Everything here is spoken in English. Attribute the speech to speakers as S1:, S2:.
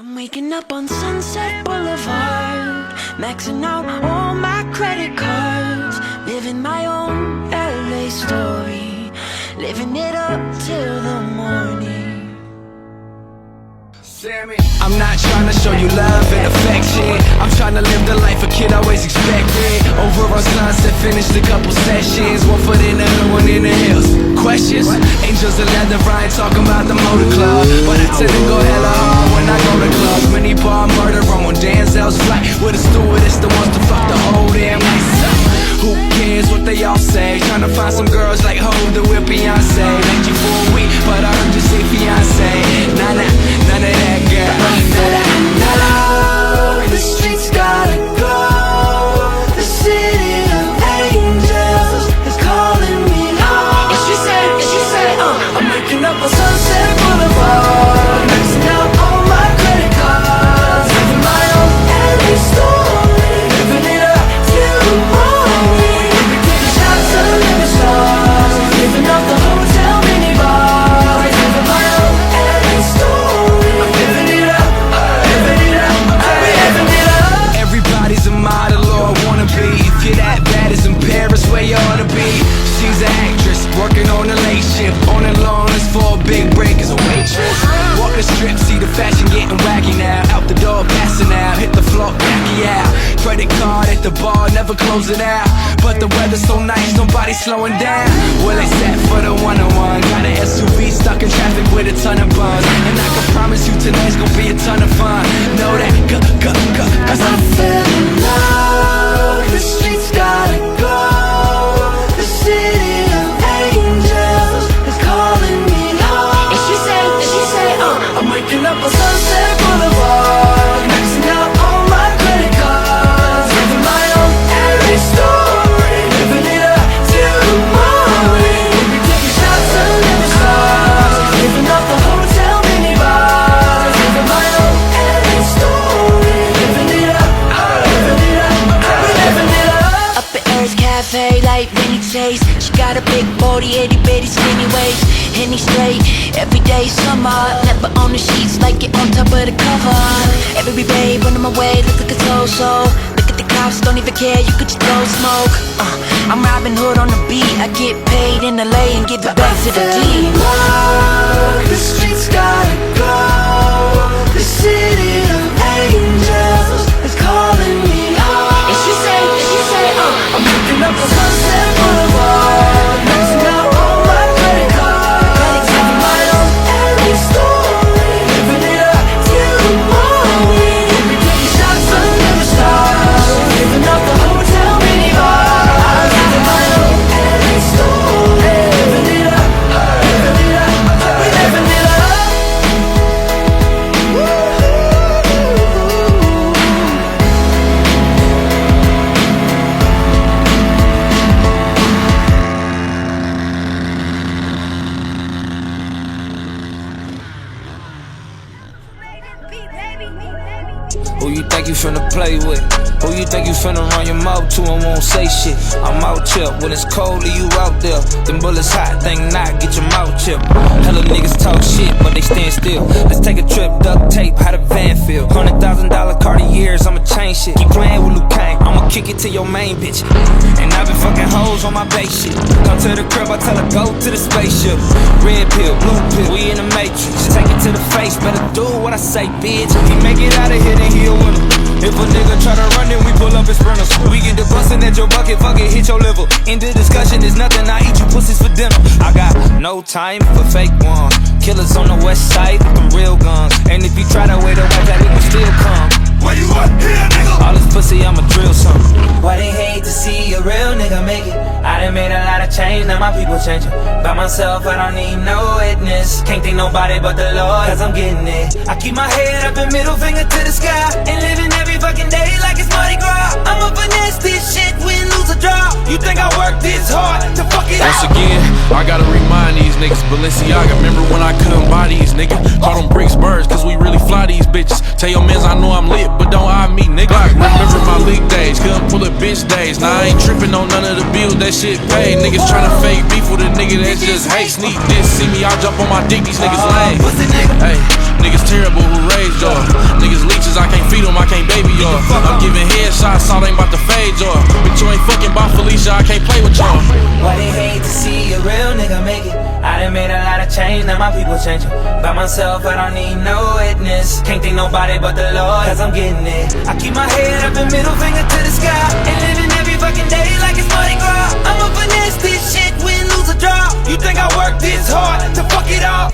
S1: I'm waking up on Sunset Boulevard, maxing out all my credit cards, living my own LA story, living it up till the morning.
S2: I'm not trying to show you love and affection. I'm trying to live the life a kid always expected. Over on Sunset, finished a couple sessions. One foot in the hood, one in the hills. Questions? Angels and leather, Ryan talking about the motor club. But I tend to go hella hard when I go to clubs. Mini bar murder, I'm on Denzel's flight with a stewardess that wants to fuck the whole damn place up. Who cares what they all say? Trying to find some girls like Ho, the with Beyonce. Met you for a week, but I heard you say fiance. Nah, none of that, girl.
S1: Now the streets gotta go. The city of angels is calling me home. And she said, I'm waking up on Sunset Boulevard, maxing out all my credit cards, living my own LA story, living it up till the morning. Taking shots of the living stars, living up the hotel mini bars, living my own LA story. I'm living it up.
S2: Everybody's a model or a wannabe. If you're that bad as in Paris, where you ought to be. She's an actress, working on a late shift. On and long is for a big break as a waitress. Walk the strip, see the fashion getting wacky now. Out the door, passing out, hit the floor, backy out. Credit card at the bar, never close it out. But the weather's so nice, nobody's slowing down. Well, they set for the one-on-one. Got an SUV stuck in traffic with a ton of buns. And I can promise you tonight's gonna be a ton of fun. Know that,
S1: cause I'm feeling love. The streets gotta go. The city of angels is calling me home. And she said, I'm waking up on Sunset Boulevard, maxing out all my credit cards, living my own LA story, living it up till the morning. We taking shots of living stars, living up the hotel mini bars, living my own LA story, living it up, living it up, living it up. Up at Earth's Cafe, like Vinny Chase. She got a big 40, 80 bitty skinny waist. Henny straight, everyday summer. Never on the sheets, like it on top of the cover. Every babe on my way, look like a so-so. Look at the cops, don't even care, you could just throw smoke. I'm Robin Hood on the beat. I get paid in LA and give it back to the D. The streets gotta go. The city of angels is calling me home. And she said, I'm waking up on Sunset Boulevard, maxing out all my credit cards, living my own LA story, living it up till the morning. We taking shots of living stars, living up the hotel mini bars, living my own LA story, living it up, living it up, we living it up.
S3: Who you think you finna play with? Who you think you finna run your mouth to and won't say shit? I'm out here when it's cold and you out there. Them bullets hot, think not, get your mouth chipped. Hella niggas talk shit, but they stand still. Let's take a trip, duct tape, how the van feel? $100,000 Cartiers, I'ma change shit. Keep playing with Luke Kang, I'ma kick it to your main bitch. And I've been fucking hoes on my base shit. Come to the crib, I tell her go to the spaceship. Red pill, blue pill, we in the matrix. Take it to the face, better do what I say, bitch. He make it out of here, then he a winner. If a nigga try to run, then we pull up in sprinters. We get the bustin' at your bucket, fuck it, hit your liver. In the discussion, there's nothing, I eat you pussies for dinner. I got no time for fake ones. Killers on the west side with them real guns. And if you try to wait a white that we can still come.
S2: Where you at here, nigga?
S3: All this pussy, I'ma drill some.
S4: Why they hate to see a real nigga make it? I done made a lot of change, now my people changing. By myself, I don't need no witness. Can't think nobody but the Lord, cause I'm getting it. I keep my head up and middle finger to the sky, and living every fucking day like it's Mardi Gras. I'ma finesse this shit, win, lose or draw. You think I work this hard to fuck it
S3: Once
S4: out?
S3: again,
S5: I gotta remind these niggas, Balenciaga, remember when I couldn't buy these niggas? Call them bricks birds, cause we really fly these bitches. Tell your mans I know I'm lit, but don't eye me, nigga. Remember my league days, couldn't pull a bitch days. Now I ain't tripping on none of the bills, that shit paid. Niggas tryna fake beef with a nigga that just hate. Sneak this, see me, I jump on my dick, these niggas lame. Hey, niggas terrible, who raised y'all? Niggas leeches, I can't feed them, I can't baby y'all. I'm giving headshots, all ain't about to fade y'all. But you ain't fucking by Felicia, I can't play with y'all.
S4: Why they hate to see a real nigga make it? I done made a lot of change, now my people changing. By myself, I don't need no witness. Can't think nobody but the Lord, cause I'm getting it. I keep my head up and middle finger to the sky, and living every fucking day like it's Mardi Gras. I'ma finesse this shit, win, lose or draw. You think I work this hard to fuck it all?